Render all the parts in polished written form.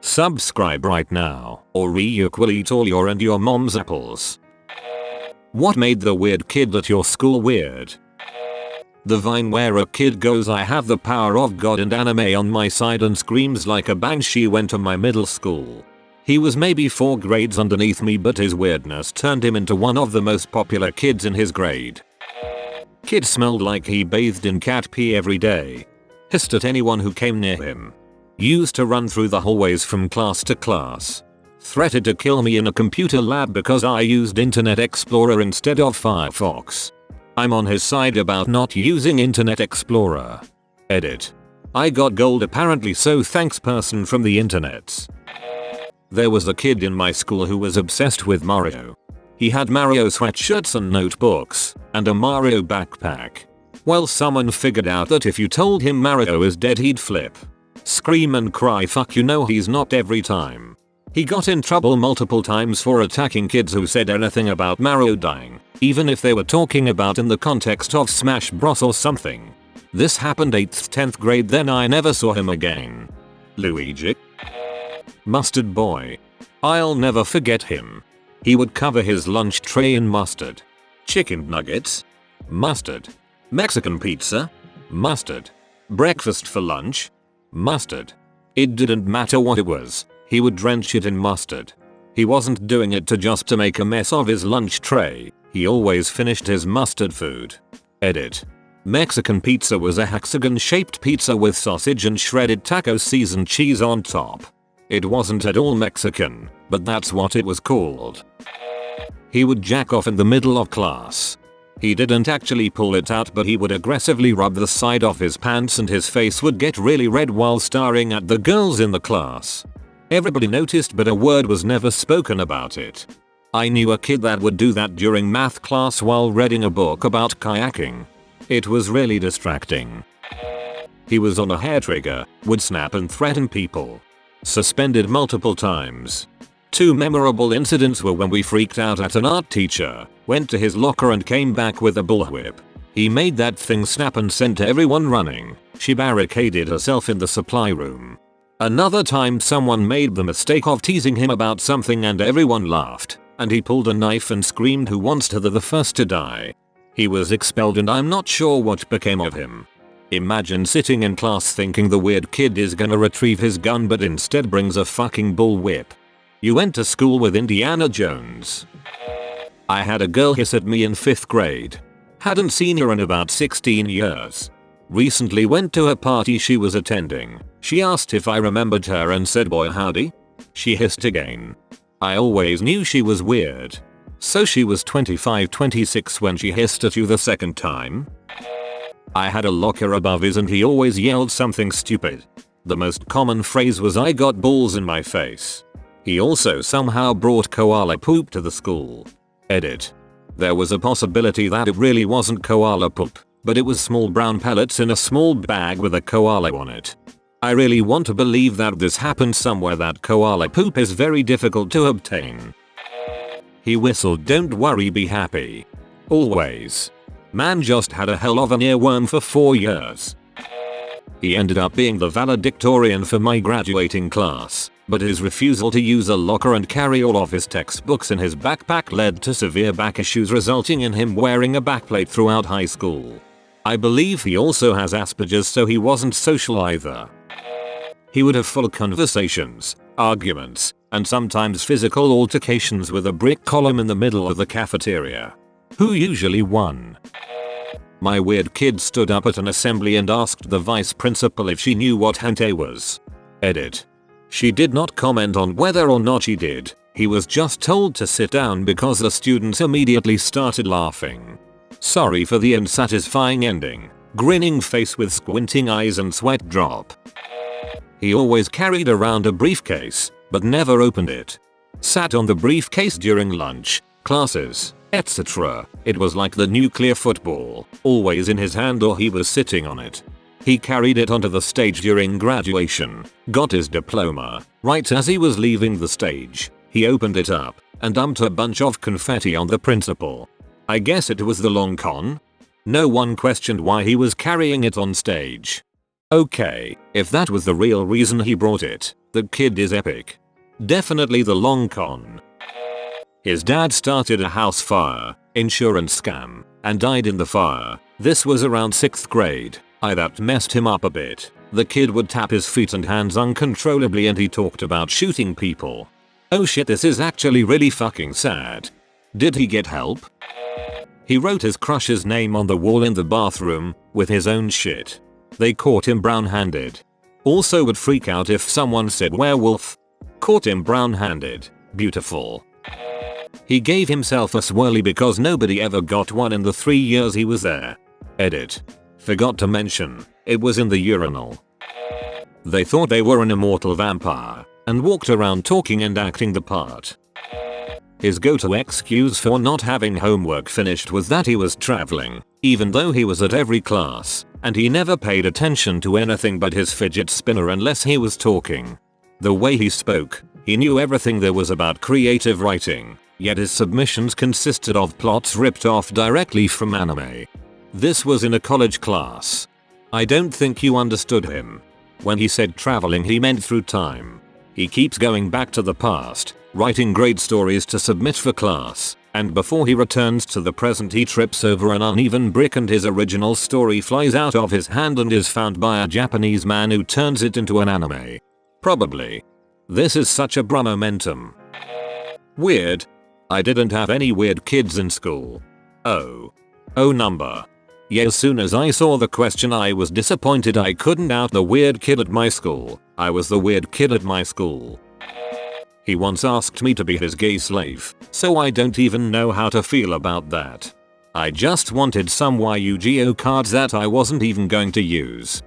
Subscribe right now, or you will eat all your and your mom's apples. What made the weird kid at your school weird? The Vine where a kid goes, "I have the power of God and anime on my side," and screams like a banshee went to my middle school. He was maybe 4 grades underneath me, but his weirdness turned him into one of the most popular kids in his grade. Kid smelled like he bathed in cat pee every day. Hissed at anyone who came near him. Used to run through the hallways from class to class. Threatened to kill me in a computer lab because I used Internet Explorer instead of Firefox. I'm on his side about not using Internet Explorer. Edit. I got gold apparently, so thanks person from the internets. There was a kid in my school who was obsessed with Mario. He had Mario sweatshirts and notebooks, and a Mario backpack. Well, someone figured out that if you told him Mario is dead, he'd flip. Scream and cry fuck you know he's not every time. He got in trouble multiple times for attacking kids who said anything about Mario dying, even if they were talking about in the context of Smash Bros or something. This happened 8th 10th grade, then I never saw him again. Luigi. Mustard boy. I'll never forget him. He would cover his lunch tray in mustard. Chicken nuggets? Mustard. Mexican pizza? Mustard. Breakfast for lunch? Mustard. It didn't matter what it was, he would drench it in mustard. He wasn't doing it to make a mess of his lunch tray, he always finished his mustard food. Edit. Mexican pizza was a hexagon-shaped pizza with sausage and shredded taco seasoned cheese on top. It wasn't at all Mexican, but that's what it was called. He would jack off in the middle of class. He didn't actually pull it out, but he would aggressively rub the side of his pants and his face would get really red while staring at the girls in the class. Everybody noticed, but a word was never spoken about it. I knew a kid that would do that during math class while reading a book about kayaking. It was really distracting. He was on a hair trigger, would snap and threaten people. Suspended multiple times. 2 memorable incidents were when we freaked out at an art teacher, went to his locker and came back with a bullwhip. He made that thing snap and sent everyone running. She barricaded herself in the supply room. Another time someone made the mistake of teasing him about something and everyone laughed, and he pulled a knife and screamed, "Who wants to be the first to die?" He was expelled and I'm not sure what became of him. Imagine sitting in class thinking the weird kid is gonna retrieve his gun but instead brings a fucking bullwhip. You went to school with Indiana Jones. I had a girl hiss at me in 5th grade. Hadn't seen her in about 16 years. Recently went to a party she was attending. She asked if I remembered her and said, "Boy howdy." She hissed again. I always knew she was weird. So she was 25-26 when she hissed at you the second time? I had a locker above his and he always yelled something stupid. The most common phrase was, "I got balls in my face." He also somehow brought koala poop to the school. Edit. There was a possibility that it really wasn't koala poop, but it was small brown pellets in a small bag with a koala on it. I really want to believe that this happened somewhere that koala poop is very difficult to obtain. He whistled, "Don't worry, be happy." Always. Man just had a hell of an earworm for 4 years. He ended up being the valedictorian for my graduating class, but his refusal to use a locker and carry all of his textbooks in his backpack led to severe back issues, resulting in him wearing a backplate throughout high school. I believe he also has Asperger's, so he wasn't social either. He would have full conversations, arguments, and sometimes physical altercations with a brick column in the middle of the cafeteria. Who usually won? My weird kid stood up at an assembly and asked the vice principal if she knew what hentai was. Edit. She did not comment on whether or not she did. He was just told to sit down because the students immediately started laughing. Sorry for the unsatisfying ending. Grinning face with squinting eyes and sweat drop. He always carried around a briefcase, but never opened it. Sat on the briefcase during lunch, classes, etc. It was like the nuclear football, always in his hand or he was sitting on it. He carried it onto the stage during graduation, got his diploma. Right as he was leaving the stage, he opened it up and dumped a bunch of confetti on the principal. I guess it was the long con? No one questioned why he was carrying it on stage. Okay, if that was the real reason he brought it, The kid is epic. Definitely the long con. His dad started a house fire, insurance scam, and died in the fire. This was around 6th grade. That messed him up a bit. The kid would tap his feet and hands uncontrollably and he talked about shooting people. Oh shit, this is actually really fucking sad. Did he get help? He wrote his crush's name on the wall in the bathroom with his own shit. They caught him brown-handed. Also would freak out if someone said werewolf. Caught him brown-handed. Beautiful. He gave himself a swirly because nobody ever got one in the 3 years he was there. Edit. Forgot to mention, it was in the urinal. They thought they were an immortal vampire and walked around talking and acting the part. His go-to excuse for not having homework finished was that he was traveling, even though he was at every class, and he never paid attention to anything but his fidget spinner unless he was talking. The way he spoke, he knew everything there was about creative writing, yet his submissions consisted of plots ripped off directly from anime. This was in a college class. I don't think you understood him. When he said traveling he meant through time. He keeps going back to the past, writing great stories to submit for class, and before he returns to the present he trips over an uneven brick and his original story flies out of his hand and is found by a Japanese man who turns it into an anime. Probably. This is such a bra momentum. Weird. I didn't have any weird kids in school. Oh number. Yeah, as soon as I saw the question I was disappointed I couldn't out the weird kid at my school. I was the weird kid at my school. He once asked me to be his gay slave, so I don't even know how to feel about that. I just wanted some Yu-Gi-Oh cards that I wasn't even going to use.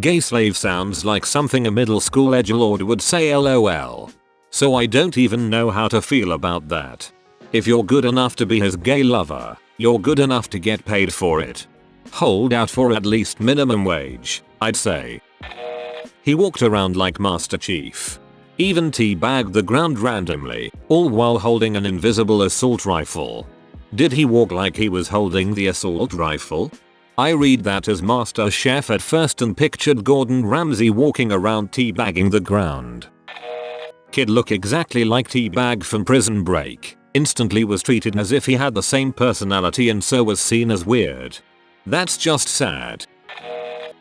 Gay slave sounds like something a middle school edgelord would say lol. So I don't even know how to feel about that. If you're good enough to be his gay lover, you're good enough to get paid for it. Hold out for at least minimum wage, I'd say. He walked around like Master Chief. Even teabagged the ground randomly, all while holding an invisible assault rifle. Did he walk like he was holding the assault rifle? I read that as Master Chef at first and pictured Gordon Ramsay walking around teabagging the ground. Kid look exactly like Teabag from Prison Break. Instantly was treated as if he had the same personality and so was seen as weird. That's just sad.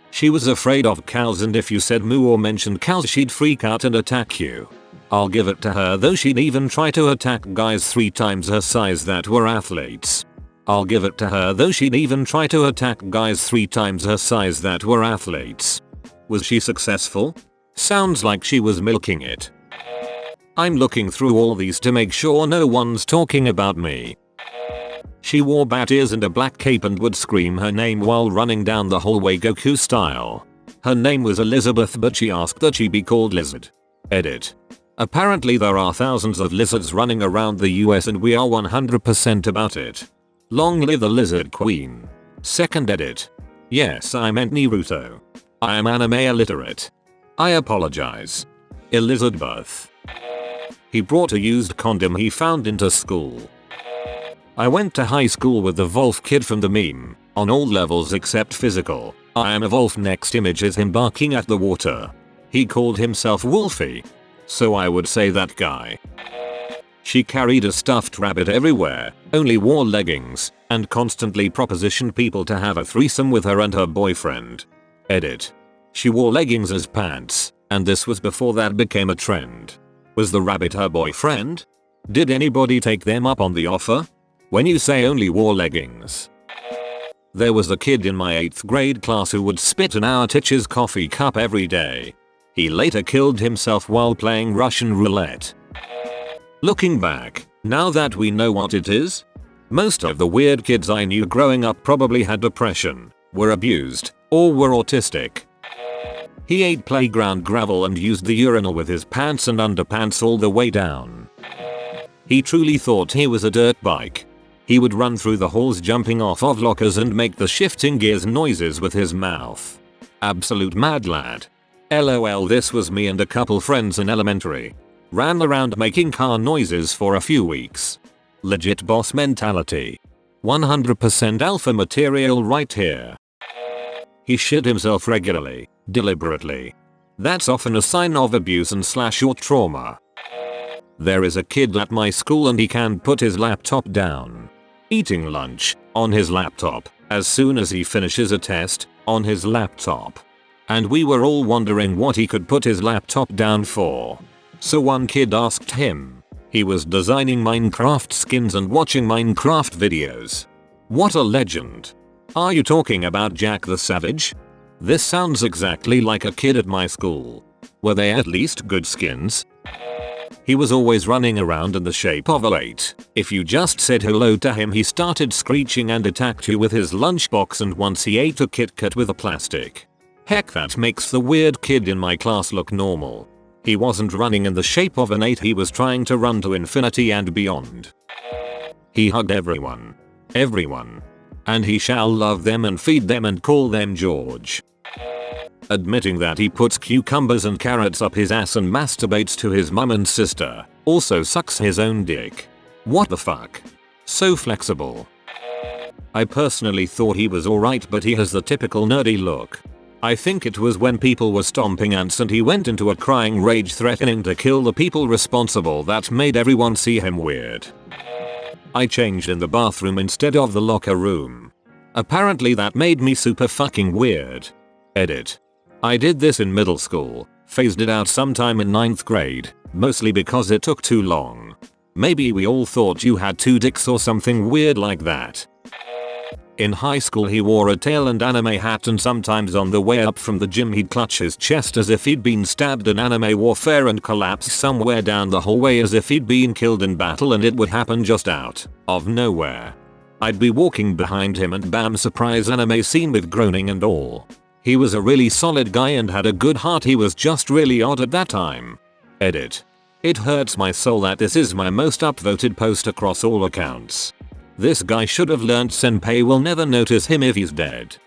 She was afraid of cows and if you said moo or mentioned cows she'd freak out and attack you. I'll give it to her though she'd even try to attack guys 3 times her size that were athletes. I'll give it to her though she'd even try to attack guys 3 times her size that were athletes. Was she successful? Sounds like she was milking it. I'm looking through all these to make sure no one's talking about me. She wore bat ears and a black cape and would scream her name while running down the hallway Goku style. Her name was Elizabeth but she asked that she be called Lizard. Edit. Apparently there are thousands of lizards running around the US and we are 100% about it. Long live the Lizard Queen. Second edit. Yes, I meant Naruto. I am anime illiterate. I apologize. Elizabeth. He brought a used condom he found into school. I went to high school with the Wolf kid from the meme, on all levels except physical. I am a wolf. Next image is him barking at the water. He called himself Wolfie. So I would say that guy. She carried a stuffed rabbit everywhere, only wore leggings, and constantly propositioned people to have a threesome with her and her boyfriend. Edit. She wore leggings as pants, and this was before that became a trend. Was the rabbit her boyfriend? Did anybody take them up on the offer? When you say only wore leggings. There was a kid in my 8th grade class who would spit in our teacher's coffee cup every day. He later killed himself while playing Russian roulette. Looking back, now that we know what it is, most of the weird kids I knew growing up probably had depression, were abused, or were autistic. He ate playground gravel and used the urinal with his pants and underpants all the way down. He truly thought he was a dirt bike. He would run through the halls jumping off of lockers and make the shifting gears noises with his mouth. Absolute mad lad. LOL, this was me and a couple friends in elementary. Ran around making car noises for a few weeks. Legit boss mentality. 100% alpha material right here. He shit himself regularly, deliberately. That's often a sign of abuse and / or trauma. There is a kid at my school and he can't put his laptop down. Eating lunch on his laptop, as soon as he finishes a test on his laptop. And we were all wondering what he could put his laptop down for. So one kid asked him. He was designing Minecraft skins and watching Minecraft videos. What a legend. Are you talking about Jack the Savage? This sounds exactly like a kid at my school. Were they at least good skins? He was always running around in the shape of a late. If you just said hello to him, he started screeching and attacked you with his lunchbox, and once he ate a Kit Kat with a plastic. Heck, that makes the weird kid in my class look normal. He wasn't running in the shape of an 8, he was trying to run to infinity and beyond. He hugged everyone. Everyone. And he shall love them and feed them and call them George. Admitting that he puts cucumbers and carrots up his ass and masturbates to his mum and sister. Also sucks his own dick. What the fuck? So flexible. I personally thought he was alright, but he has the typical nerdy look. I think it was when people were stomping ants and he went into a crying rage threatening to kill the people responsible that made everyone see him weird. I changed in the bathroom instead of the locker room. Apparently that made me super fucking weird. Edit. I did this in middle school, phased it out sometime in 9th grade, mostly because it took too long. Maybe we all thought you had 2 dicks or something weird like that. In high school he wore a tail and anime hat, and sometimes on the way up from the gym he'd clutch his chest as if he'd been stabbed in anime warfare and collapse somewhere down the hallway as if he'd been killed in battle, and it would happen just out of nowhere. I'd be walking behind him and bam, surprise anime scene with groaning and all. He was a really solid guy and had a good heart, he was just really odd at that time. Edit. It hurts my soul that this is my most upvoted post across all accounts. This guy should have learnt senpai will never notice him if he's dead.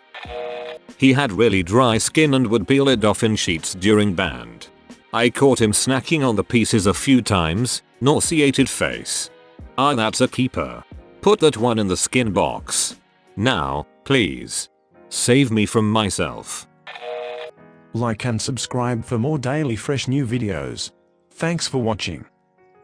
He had really dry skin and would peel it off in sheets during band. I caught him snacking on the pieces a few times. Nauseated face. Ah, that's a keeper. Put that one in the skin box. Now, please. Save me from myself. Like and subscribe for more daily fresh new videos. Thanks for watching.